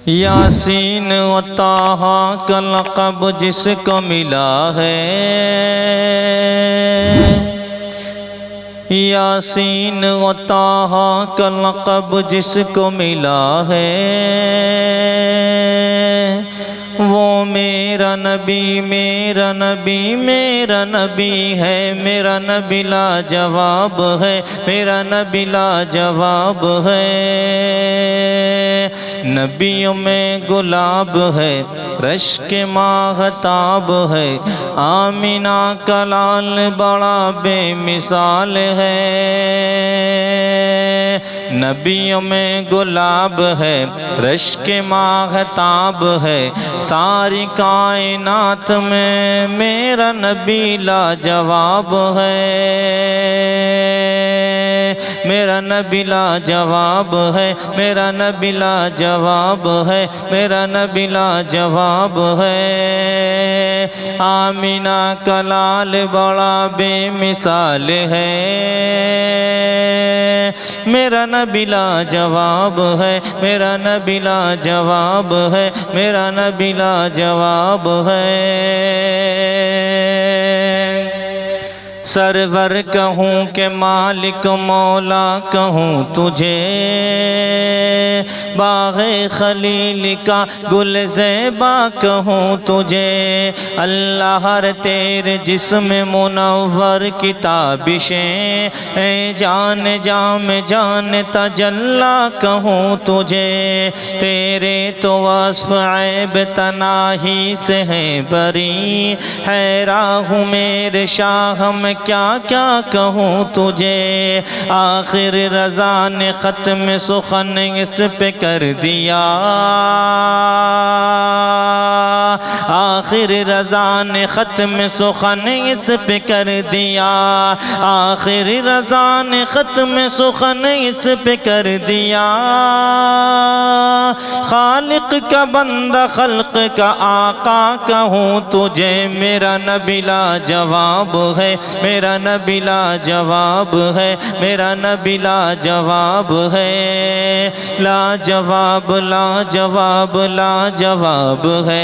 यासीन व ताहा का लक़ब जिसको मिला है, यासीन व ताहा का लक़ब जिसको मिला है, वो मेरा नबी मेरा नबी मेरा नबी है। मेरा नबी लाजवाब है, मेरा नबी लाजवाब है। नबियों में गुलाब है, रश के माहताब है। आमिना का लाल बड़ा बेमिसाल है। नबियों में गुलाब है, रश के माहताब है। सारी कायनात में मेरा नबी लाजवाब है। मेरा नबी लाजवाब है, मेरा नबी लाजवाब है, मेरा नबी लाजवाब है। आमिना का लाल बड़ा बेमिसाल है। मेरा नबी लाजवाब है, मेरा नबी लाजवाब है, मेरा नबी लाजवाब है। सरवर कहूँ के मालिक मौला कहूँ तुझे, बाग़े खलील का गुल ज़ेबा कहूँ तुझे। अल्लाह तेरे जिस्म मुनव्वर की ताबिशें, ए जान जाम जान तजल्ला कहूँ तुझे। तेरे तो वस्फ़ ऐब तनाही से है बरी, हैरान हूँ मेरे शाह मैं क्या क्या कहूँ तुझे। आखिर रज़ा ने ख़त्म सुखन इस पे कर दिया, आखिर रज़ा ने ख़त्म सुखन इस पे कर दिया। आखिर रज़ा ने ख़त्म सुखन इस पे कर दिया। खालिक का बंदा खल्क का आका कहूँ तुझे। मेरा नबी लाजवाब है, मेरा नबी लाजवाब है, मेरा नबी लाजवाब है। लाजवाब लाजवाब लाजवाब है।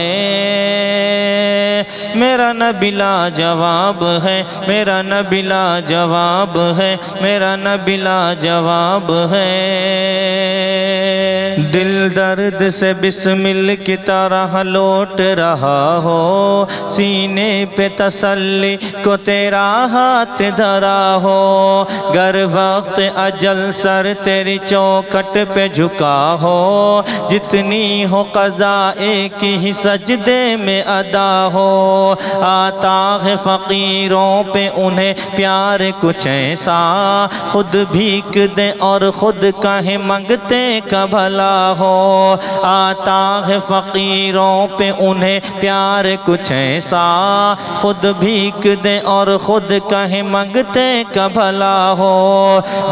मेरा नबी लाजवाब है, मेरा नबी लाजवाब है, मेरा नबी लाजवाब है। दिल दर्द से बिस्मिल की तरह लौट रहा हो, सीने पे तसल्ली को तेरा हाथ धरा हो। गर वक्त अजल सर तेरी चौखट पे झुका हो, जितनी हो क़ज़ा एक ही सजदे में अदा हो। आता है फ़कीरों पे उन्हें प्यार कुछ ऐसा, खुद भीख दे और खुद कहे मंगते का भला हो। आता है फ़कीरों पे उन्हें प्यार कुछ ऐसा, खुद भीख दे और खुद कहे मंगते का भला हो।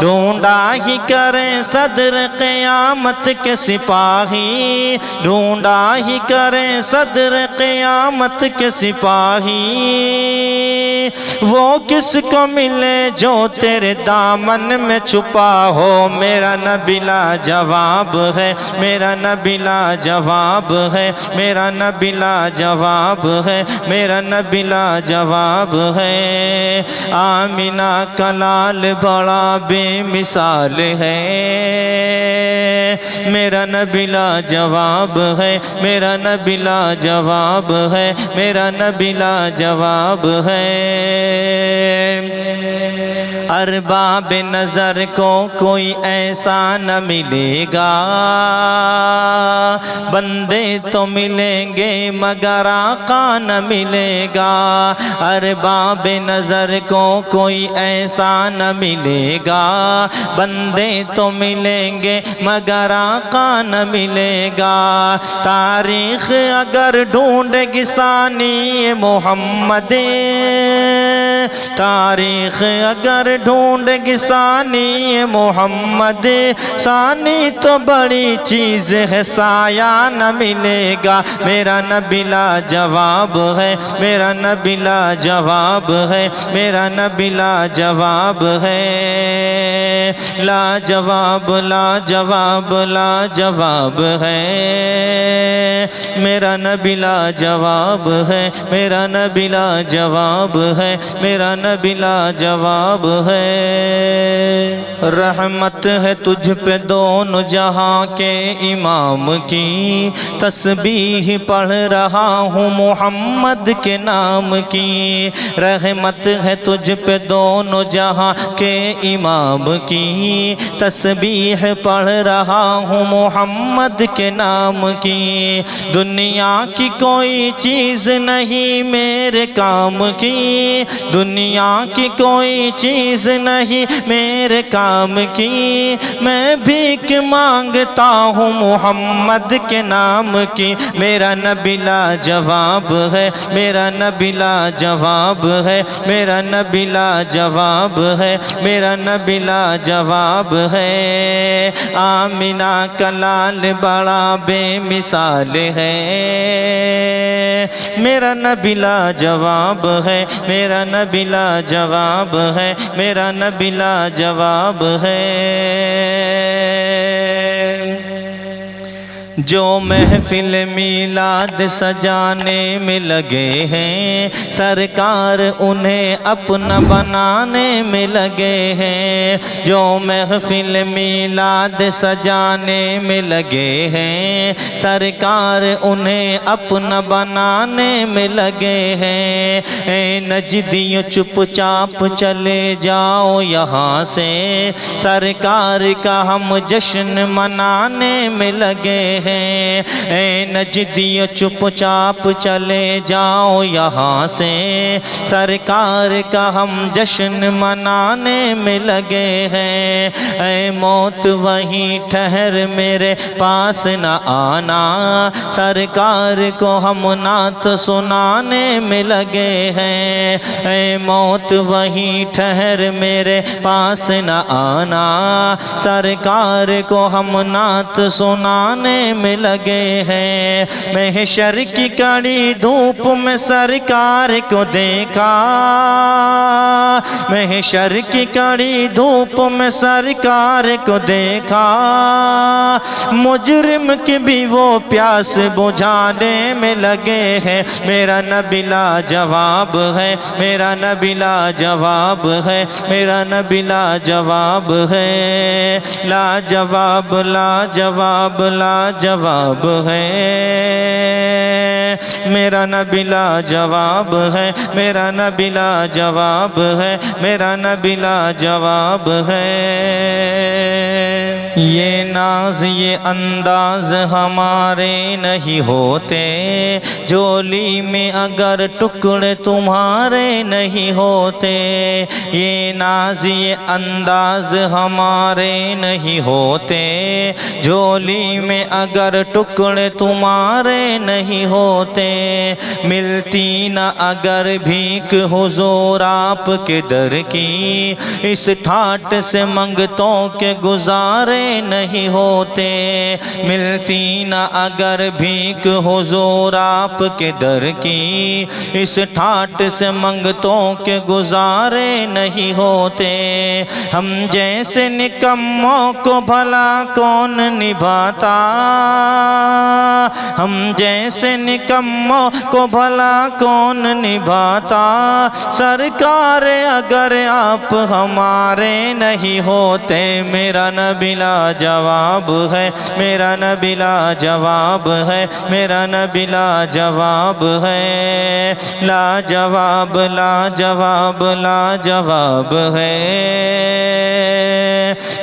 ढूंढा ही करें सदर क़यामत के सिपाही, ढूंढा ही करें सदर क़यामत के सिपाही। वो किसको मिले जो तेरे दामन में छुपा हो। मेरा नबी लाजवाब है, मेरा नबी लाजवाब है, मेरा नबी लाजवाब है, मेरा नबी लाजवाब है। आमिना का लाल बड़ा बेमिसाल है। मेरा नबी लाजवाब है, मेरा नबी लाजवाब है, मेरा नबी लाजवाब है। अरबाब नज़र को कोई ऐसा न मिलेगा, बंदे तो मिलेंगे मगर आका न मिलेगा। अरबाब नज़र को कोई ऐसा न मिलेगा, बंदे तो मिलेंगे मगर आका न मिलेगा। तारीख़ अगर ढूंढेगी सानी मोहम्मद, तारीख अगर ढूंढेगी सानी मोहम्मद सानी तो बड़ी चीज़ है, साया न मिलेगा। मेरा नबी लाजवाब है, मेरा नबी लाजवाब है, मेरा नबी लाजवाब है। लाजवाब लाजवाब लाजवाब है, मेरा नबी लाजवाब है, मेरा नबी लाजवाब है, मेरा नबी लाजवाब है। रहमत है तुझ पे दोनों जहां के इमाम की, तस्बीह पढ़ रहा हूँ मोहम्मद के नाम की। रहमत है तुझ पे दोनों जहां के इमाम की, तस्बीह पढ़ रहा हूँ मोहम्मद के नाम की। दुनिया की कोई चीज़ नहीं मेरे काम की, दुनिया की कोई चीज़ नहीं मेरे काम की। मैं भीख मांगता हूँ मोहम्मद के नाम की। मेरा नबी लाजवाब है, मेरा नबी लाजवाब है, मेरा नबी लाजवाब है, मेरा नबी लाजवाब है। आमिना का लाल बड़ा बेमिसाल है, मेरा नबी लाजवाब है, मेरा नबी लाजवाब है, मेरा नबी लाजवाब है। जो महफिल मीलाद सजाने में लगे हैं, सरकार उन्हें अपना बनाने में लगे हैं। जो महफिल मीलाद सजाने में लगे हैं, सरकार उन्हें अपना बनाने में लगे हैं। ए नजदियों चुपचाप चले जाओ यहाँ से, सरकार का हम जश्न मनाने में लगे हैं। ए नजदियों चुपचाप चले जाओ यहाँ से, सरकार का हम जश्न मनाने में लगे हैं। ए मौत वहीं ठहर मेरे पास न आना, सरकार को हम नात सुनाने में लगे हैं। ए मौत वहीं ठहर मेरे पास न आना, सरकार को हम नात सुनाने में लगे हैं। महशर की कड़ी धूप में सरकार को देखा, महशर की कड़ी धूप में सरकार को देखा। मुजरिम की भी वो प्यास बुझाने में लगे हैं। मेरा नबी लाजवाब है, मेरा नबी लाजवाब है, मेरा नबी लाजवाब है। लाजवाब लाजवाब लाजवाब है, मेरा नबी लाजवाब है, मेरा नबी लाजवाब है, मेरा नबी लाजवाब है। ये नाज ये अंदाज हमारे नहीं होते, झोली में अगर टुकड़े तुम्हारे नहीं होते। ये नाज ये अंदाज हमारे नहीं होते, झोली में अगर टुकड़े तुम्हारे नहीं होते। मिलती न अगर भीख हुजूर आपके दर की, इस ठाट से मंगतों के गुजारे नहीं होते। मिलती न अगर भीख हुजूर आपके दर की, इस ठाट से मंगतों के गुजारे नहीं होते। हम जैसे निकम्मों को भला कौन निभाता, हम जैसे निकम्मों को भला कौन निभाता। सरकार अगर आप हमारे नहीं होते, मेरा नबी लाजवाब है, मेरा नबी लाजवाब है, मेरा नबी लाजवाब है। लाजवाब लाजवाब लाजवाब है,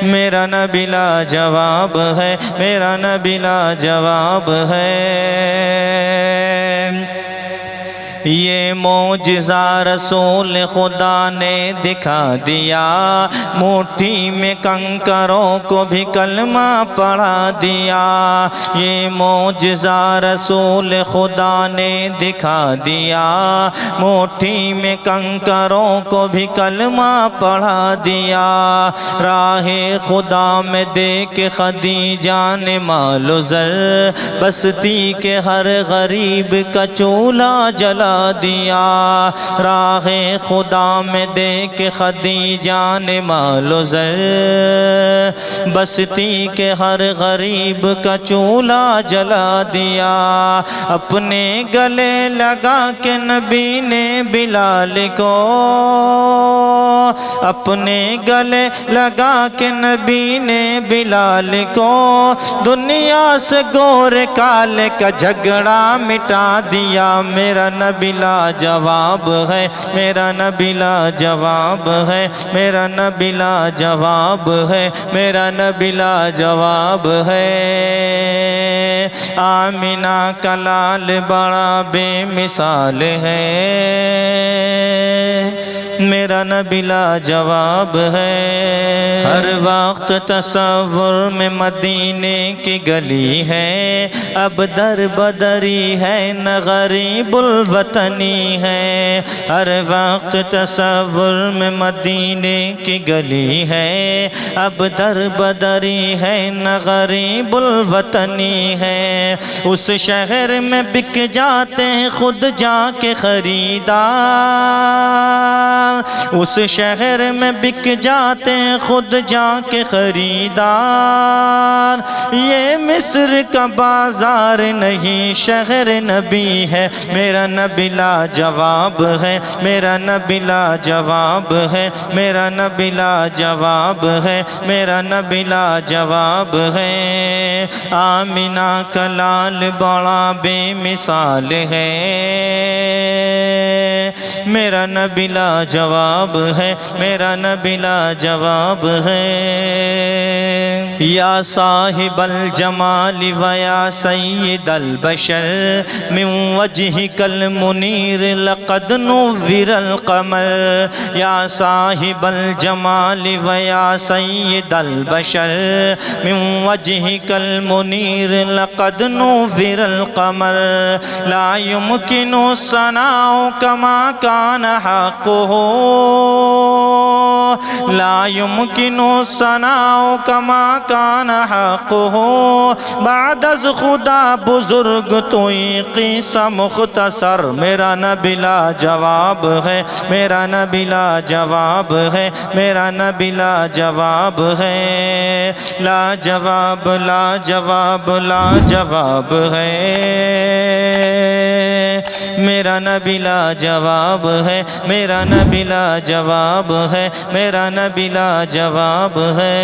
मेरा नबी लाजवाब है, मेरा नबी लाजवाब है। ये मौजिज़ा रसूल खुदा ने दिखा दिया, मुट्ठी में कंकरों को भी कलमा पढ़ा दिया। ये मौजिज़ा रसूल खुदा ने दिखा दिया, मुट्ठी में कंकरों को भी कलमा पढ़ा दिया। राहे खुदा में देख खदीजा ने मालो ज़र, बस्ती के हर गरीब का चूल्हा जला दिया। राहे खुदा में देख खदीजा ने मालो ज़र, बस्ती के हर गरीब का चूल्हा जला दिया। अपने गले लगा के नबी ने बिलाल को, अपने गले लगा के नबी ने बिलाल को, दुनिया से गोरे काले का झगड़ा मिटा दिया। मेरा नबी लाजवाब है, मेरा नबी लाजवाब है, मेरा नबी लाजवाब है, मेरा नबी लाजवाब है। आमिना का लाल बड़ा बेमिसाल है, मेरा नबी लाजवाब है। हर वक्त तसव्वुर में मदीने की गली है, अब दर बदरी है न गरीबुल वतनी है। हर वक्त तसव्वुर में मदीने की गली है, अब दर बदरी है न गरीबुल वतनी है। उस शहर में बिक जाते हैं खुद जाके खरीदार, उस शहर में बिक जाते हैं खुद जाके खरीदार। ये मिस्र का बाजार नहीं शहर नबी है, मेरा नबी लाजवाब है, मेरा नबी लाजवाब है, मेरा नबी लाजवाब है, मेरा नबी लाजवाब है। आमिना का लाल बड़ा बेमिसाल है, मेरा नबी लाजवाब है, मेरा नबी लाजवाब है। या साहिबल जमाल व या सय्यदल बशर, मिन वजहिकल मुनीर लक़द नुव्विरल क़मर। या साहिबल जमाल व या सय्यदल बशर, मिन वजहिकल मुनीर लक़द नुव्विरल क़मर। ला युमकिनु सनाउ कमा कान हक़्क़ुहु, ला युमकिनु सनाउ कमा कान हक़्क़ुहु। बाद अज़ खुदा बुजुर्ग तोई क़िस्सा मुख्तसर, मेरा नबी लाजवाब है, मेरा नबी लाजवाब है, मेरा नबी लाजवाब है। लाजवाब लाजवाब लाजवाब है, मेरा नबी लाजवाब है, मेरा नबी लाजवाब है, मेरा नबी लाजवाब है।